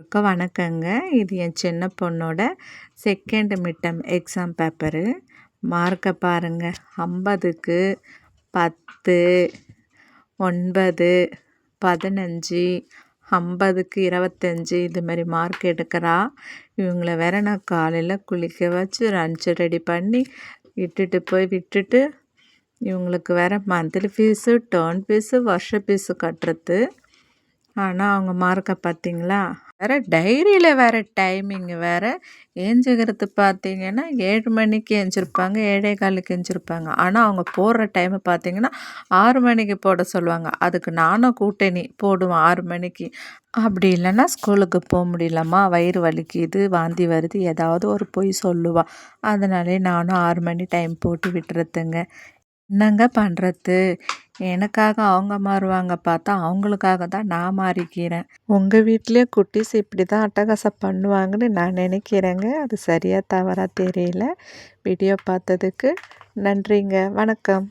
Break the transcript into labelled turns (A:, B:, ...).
A: வணக்கங்க. இது என் சின்ன பொண்ணோட செகண்ட் மிட்டம் எக்ஸாம் பேப்பரு. மார்க்கை பாருங்க. 50க்கு 10, 9, 15, 50க்கு 25 இது மாதிரி மார்க் எடுக்கிறா. இவங்கள வேற நான் காலையில் குளிக்க வச்சு லஞ்ச் ரெடி பண்ணி விட்டுட்டு இவங்களுக்கு வேற மந்த்லி ஃபீஸு, டேர்ம் ஃபீஸு, வருஷ ஃபீஸு கட்டுறது. ஆனால் அவங்க மார்க்கை பார்த்தீங்களா? வேறு டைரியில் வேறு டைமிங்கு வேறு ஏஞ்சிக்கிறது பார்த்தீங்கன்னா 7 மணிக்கு ஏஞ்சிருப்பாங்க, 7:15க்கு ஏஞ்சிருப்பாங்க. ஆனால் அவங்க போடுற டைமு பார்த்தீங்கன்னா 6 மணிக்கு போட சொல்லுவாங்க. அதுக்கு நானும் கூட்டணி போடுவேன் 6 மணிக்கு. அப்படி இல்லைன்னா ஸ்கூலுக்கு போக முடியலம்மா, வயிறு வலிக்குது, வாந்தி வருது, ஏதாவது ஒரு பொய் சொல்லுவாள். அதனாலே நானும் 6 மணி டைம் போட்டு விட்டுறதுங்க. என்னங்க பண்ணுறது? எனக்காக அவங்க மாறுவாங்க பார்த்தா அவங்களுக்காக தான் நான் மாறிக்கிறேன். உங்கள் வீட்லேயே குட்டீஸ் இப்படி தான் அட்டகாசம் பண்ணுவாங்கன்னு நான் நினைக்கிறேங்க. அது சரியாக தவறாக தெரியல. வீடியோ பார்த்ததுக்கு நன்றிங்க. வணக்கம்.